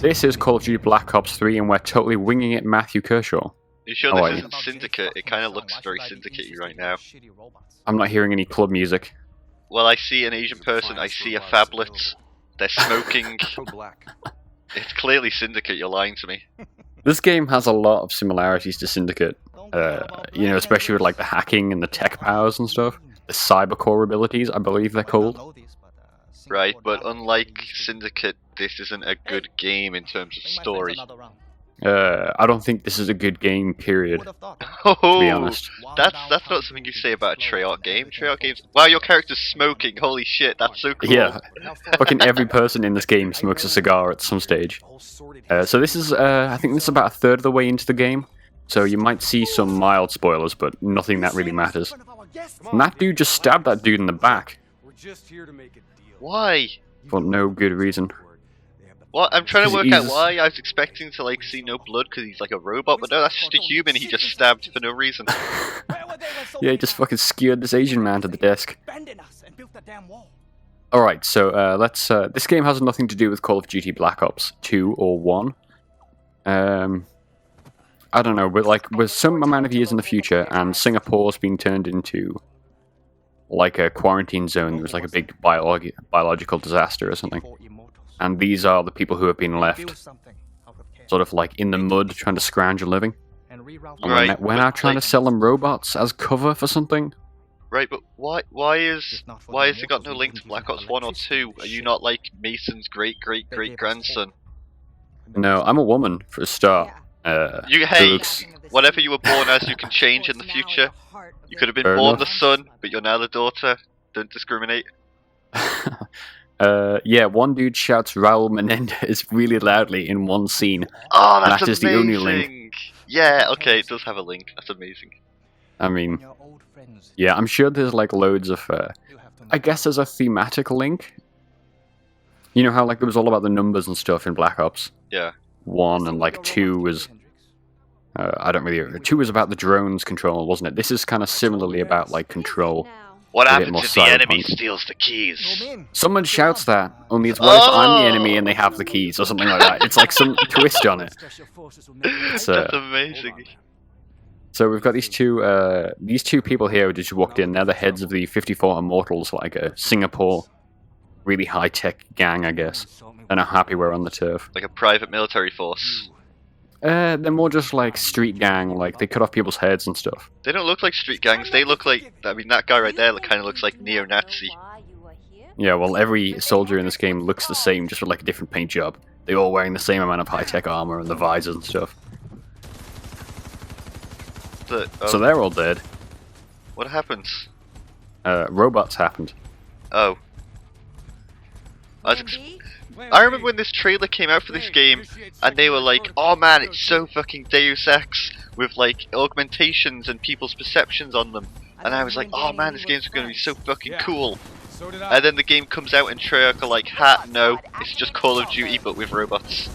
This is Call of Duty Black Ops 3 and we're totally winging it, Matthew Kershaw. You sure this isn't Syndicate? It kind of looks very Syndicate-y right now. I'm not hearing any club music. Well, I see an Asian person, I see a phablet, they're smoking. It's clearly Syndicate, you're lying to me. This game has a lot of similarities to Syndicate. You know, especially with like the hacking and the tech powers and stuff. The cybercore abilities, I believe they're called. Right, but unlike Syndicate, this isn't a good game in terms of story. I don't think this is a good game, period. Oh, to be honest. That's not something you say about a Treyarch game. Treyarch games. Wow, your character's smoking. Holy shit, that's so cool. Yeah, fucking every person in this game smokes a cigar at some stage. So this is, I think this is about a third of the way into the game. So you might see some mild spoilers, but nothing that really matters. And that dude just stabbed that dude in the back. Why? For no good reason. What? I'm trying to work out why. I was expecting to like see no blood because he's like a robot, but no, that's just a human he just stabbed for no reason. Yeah, he just fucking skewered this Asian man to the desk. Alright, so let's... this game has nothing to do with Call of Duty Black Ops 2 or 1. I don't know, but like, we're some amount of years in the future, and Singapore's being turned into like a quarantine zone. There was like a big biological disaster or something. And these are the people who have been left sort of like in the mud trying to scrounge a living. And we're now trying to sell them robots as cover for something. Right, but why has it got no link to Black Ops 1 or 2? Are you not like Mason's great-great-great-grandson? No, I'm a woman for a start. Hey, whatever you were born as, you can change in the future. You could have been born the son, but you're now the daughter. Don't discriminate. Yeah, one dude shouts Raul Menendez really loudly in one scene. Oh, that's amazing! That is the only link. Yeah, okay, it does have a link. That's amazing. I mean, yeah, I'm sure there's like loads of... I guess there's a thematic link. You know how like it was all about the numbers and stuff in Black Ops? Yeah. 1 and like 2 was... I don't really... 2 was about the drones control, wasn't it? This is kind of similarly about like control. What happens if the enemy steals the keys? Someone shouts that, only it's what if I'm the enemy and they have the keys, or something like that. It's like some twist on it. That's amazing. So we've got these two people here who just walked in. They're the heads of the 54 Immortals, like a Singapore, really high-tech gang, I guess. They're not happy we're on the turf. Like a private military force. They're more just like street gang, like they cut off people's heads and stuff. They don't look like street gangs, they look like, I mean that guy right there kind of looks like neo-Nazi. Yeah, well every soldier in this game looks the same, just with like a different paint job. They're all wearing the same amount of high-tech armor and the visors and stuff. So they're all dead. What happens? Robots happened. Oh. I remember when this trailer came out for this game, and they were like, oh man, it's so fucking Deus Ex, with like augmentations and people's perceptions on them. And I was like, oh man, this game's gonna be so fucking cool. And then the game comes out and Treyarch are like, ha, no, it's just Call of Duty but with robots.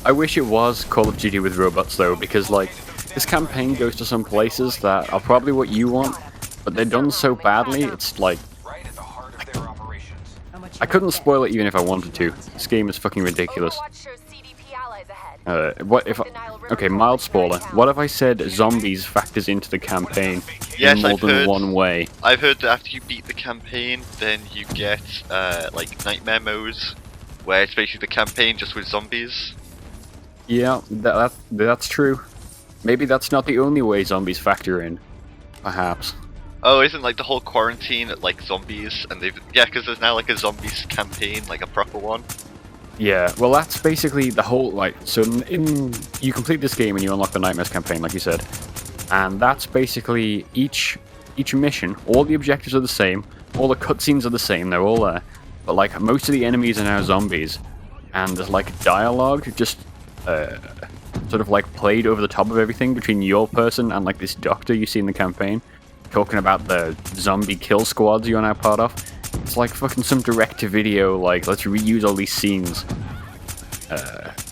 I wish it was Call of Duty with robots though, because like, this campaign goes to some places that are probably what you want, but they're done so badly, it's like... I couldn't spoil it even if I wanted to. This game is fucking ridiculous. What if okay, mild spoiler. What if I said zombies factors into the campaign in more than one way? I've heard that after you beat the campaign, then you get like nightmare modes, where it's basically the campaign just with zombies. Yeah, that's true. Maybe that's not the only way zombies factor in. Perhaps. Oh, isn't like the whole quarantine like zombies, and because there's now like a zombies campaign, like a proper one. Yeah, well that's basically the whole, like, so you complete this game and you unlock the Nightmares campaign, like you said, and that's basically each mission, all the objectives are the same, all the cutscenes are the same, they're all there, but like most of the enemies are now zombies, and there's like dialogue just sort of like played over the top of everything between your person and like this doctor you see in the campaign, talking about the zombie kill squads you're now part of. It's like fucking some direct-to-video, like, let's reuse all these scenes.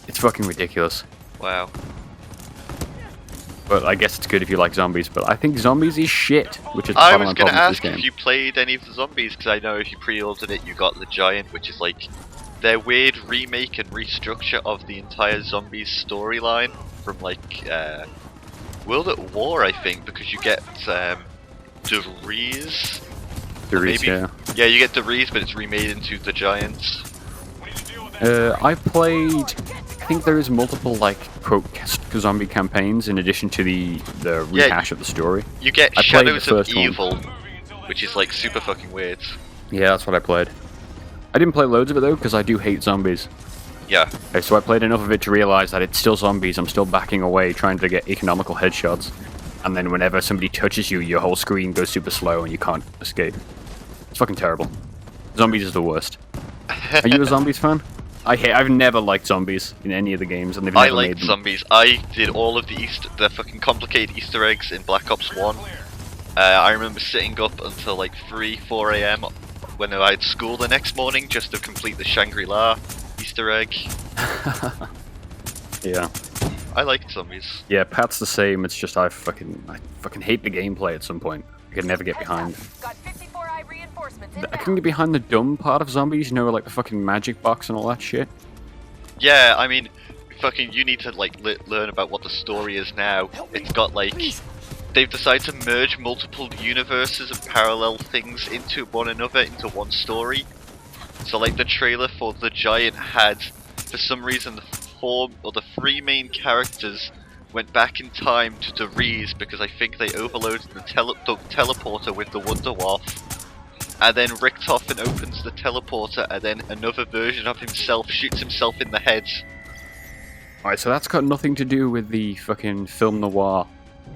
It's fucking ridiculous. Wow. But I guess it's good if you like zombies. But I think zombies is shit, which is I part of was my going to problem with ask this if game. you played any of the zombies, because I know if you pre-ordered it, you got the Giant, which is like their weird remake and restructure of the entire zombies storyline from like World at War, I think, because you get DeRees. Yeah. Yeah, you get DeRees, but it's remade into the Giants. I played. I think there is multiple like quote zombie campaigns in addition to the rehash of the story. You get I played the Shadows of first one. Evil, which is like super fucking weird. Yeah, that's what I played. I didn't play loads of it though because I do hate zombies. Yeah. So I played enough of it to realize that it's still zombies. I'm still backing away, trying to get economical headshots, and then whenever somebody touches you, your whole screen goes super slow and you can't escape. It's fucking terrible. Zombies is the worst. Are you a zombies fan? I've never liked zombies in any of the games, and they've never I made liked them. zombies. I did all of the fucking complicated Easter eggs in Black Ops 1. I remember sitting up until like 4 a.m. when I had school the next morning just to complete the Shangri-La Easter egg. Yeah. I liked zombies. Yeah, Pat's the same. It's just I fucking hate the gameplay at some point. I could never get behind. I couldn't get behind the dumb part of zombies, you know, like the fucking magic box and all that shit. Yeah, I mean, fucking, you need to like learn about what the story is now. It's got like, they've decided to merge multiple universes and parallel things into one another into one story. So like the trailer for The Giant had, for some reason, the three main characters went back in time to DeRees because I think they overloaded the teleporter with the Wonder Waff. And then Richtofen opens the teleporter, and then another version of himself shoots himself in the head. Alright, so that's got nothing to do with the fucking film noir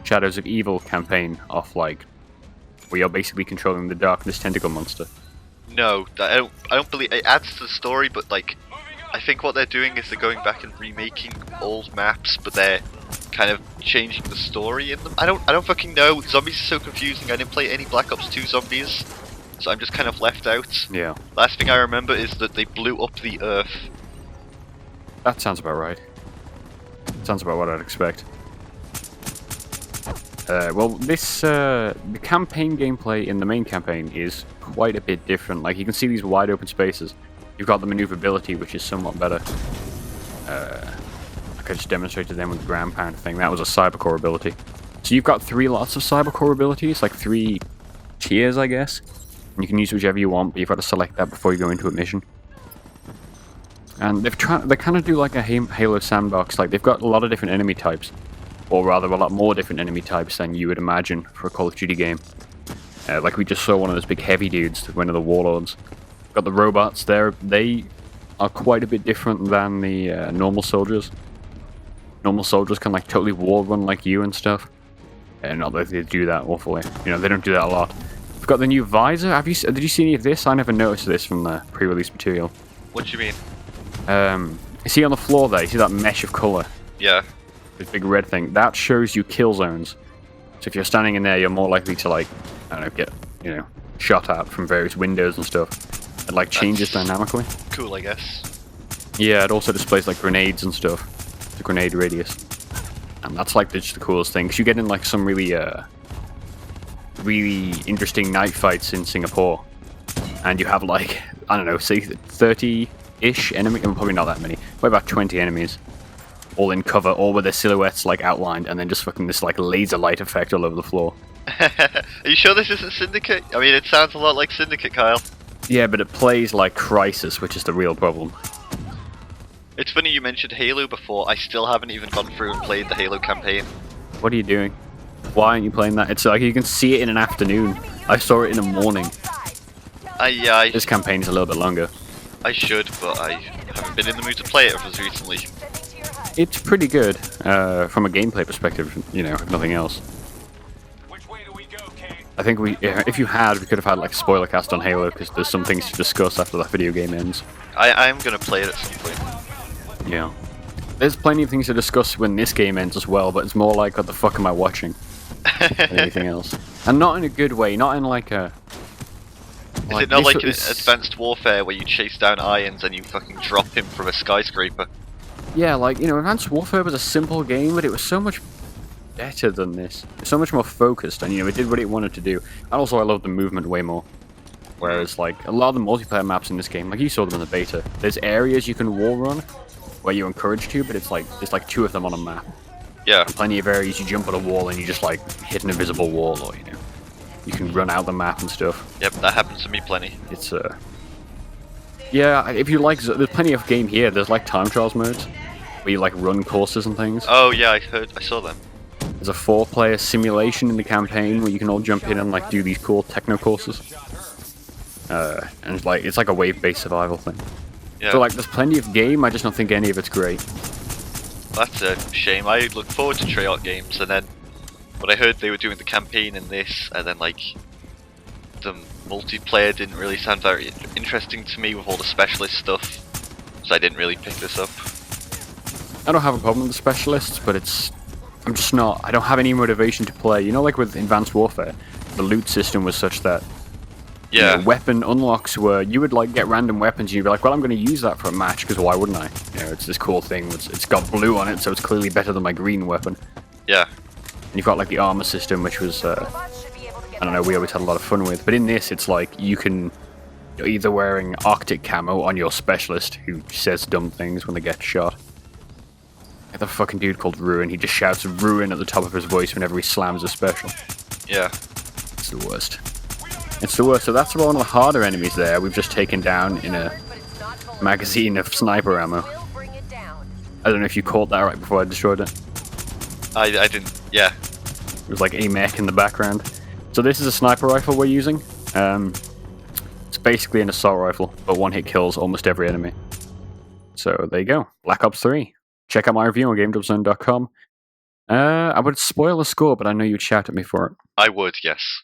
Shadows of Evil campaign of like, where you're basically controlling the darkness tentacle monster. No, I don't believe it adds to the story, but like, I think what they're doing is they're going back and remaking old maps, but they're kind of changing the story in them. I don't fucking know. Zombies are so confusing. I didn't play any Black Ops 2 zombies. So I'm just kind of left out. Yeah. Last thing I remember is that they blew up the Earth. That sounds about right. Sounds about what I'd expect. Well, the campaign gameplay in the main campaign is quite a bit different. Like, you can see these wide open spaces. You've got the maneuverability, which is somewhat better. Like I just demonstrated them with the ground pound thing. That was a cybercore ability. So you've got 3 lots of cybercore abilities, like 3 tiers, I guess. And you can use whichever you want, but you've got to select that before you go into a mission. And they kind of do like a Halo sandbox. Like, they've got a lot of different enemy types, or rather a lot more different enemy types than you would imagine for a Call of Duty game. Like we just saw one of those big heavy dudes, one of the warlords. Got the robots there. They are quite a bit different than the normal soldiers. Normal soldiers can like totally wall run like you and stuff. Not that they do that awfully. You know, they don't do that a lot. We've got the new visor. Did you see any of this? I never noticed this from the pre-release material. What do you mean? You see on the floor there, you see that mesh of colour? Yeah. This big red thing. That shows you kill zones. So if you're standing in there, you're more likely to like, I don't know, get, you know, shot at from various windows and stuff. It like changes dynamically. Cool, I guess. Yeah, it also displays like grenades and stuff. The grenade radius. And that's like just the coolest thing, because you get in like some really interesting night fights in Singapore, and you have like, I don't know, say 30-ish enemies, probably not that many, but about 20 enemies, all in cover, all with their silhouettes like outlined, and then just fucking this like laser light effect all over the floor. Are you sure this isn't Syndicate? I mean, it sounds a lot like Syndicate, Kyle. Yeah, but it plays like Crisis, which is the real problem. It's funny you mentioned Halo before. I still haven't even gone through and played the Halo campaign. What are you doing? Why aren't you playing that? It's like you can see it in an afternoon. I saw it in the morning. This campaign is a little bit longer. I should, but I haven't been in the mood to play it as recently. It's pretty good, from a gameplay perspective, you know, if nothing else. I think if you had, we could have had like a spoiler cast on Halo, because there's some things to discuss after that video game ends. I am going to play it at some point. Yeah. There's plenty of things to discuss when this game ends as well, but it's more like, what the fuck am I watching? Than anything else. And not in a good way, not in like a... Is it not like in Advanced Warfare where you chase down Irons and you fucking drop him from a skyscraper? Yeah, like, you know, Advanced Warfare was a simple game, but it was so much better than this. It's so much more focused, and it did what it wanted to do. And also, I love the movement way more. Whereas, like, a lot of the multiplayer maps in this game, like you saw them in the beta, there's areas you can wall run where you're encouraged to, but it's like there's like 2 of them on a map. Yeah. And plenty of areas you jump on a wall and you just like hit an invisible wall, or you can run out the map and stuff. Yep, that happens to me plenty. It's yeah, if you like, there's plenty of game here. There's like time trials modes where you like run courses and things. Oh yeah, I saw them. There's a 4-player simulation in the campaign where you can all jump in and like do these cool techno courses. And it's like a wave-based survival thing. Yeah. So like, there's plenty of game. I just don't think any of it's great. That's a shame. I look forward to Treyarch games, and then when I heard they were doing the campaign in this, and then like the multiplayer didn't really sound very interesting to me with all the specialist stuff, so I didn't really pick this up. I don't have a problem with the specialists, but I'm just not. I don't have any motivation to play. Like with Advanced Warfare, the loot system was such that. Yeah. Weapon unlocks where you would like get random weapons and you'd be like, well, I'm going to use that for a match because why wouldn't I? It's this cool thing. It's got blue on it, so it's clearly better than my green weapon. Yeah. And you've got like the armor system, which was, I don't know, we always had a lot of fun with. But in this, it's like you're either wearing Arctic camo on your specialist, who says dumb things when they get shot. Like the fucking dude called Ruin, he just shouts Ruin at the top of his voice whenever he slams a special. Yeah. It's the worst. It's the worst. So that's one of the harder enemies there we've just taken down in a magazine of sniper ammo. I don't know if you caught that right before I destroyed it. I didn't, yeah. It was like a mech in the background. So this is a sniper rifle we're using. It's basically an assault rifle, but one hit kills almost every enemy. So there you go. Black Ops 3. Check out my review on GameDropZone.com. I would spoil the score, but I know you'd shout at me for it. I would, yes.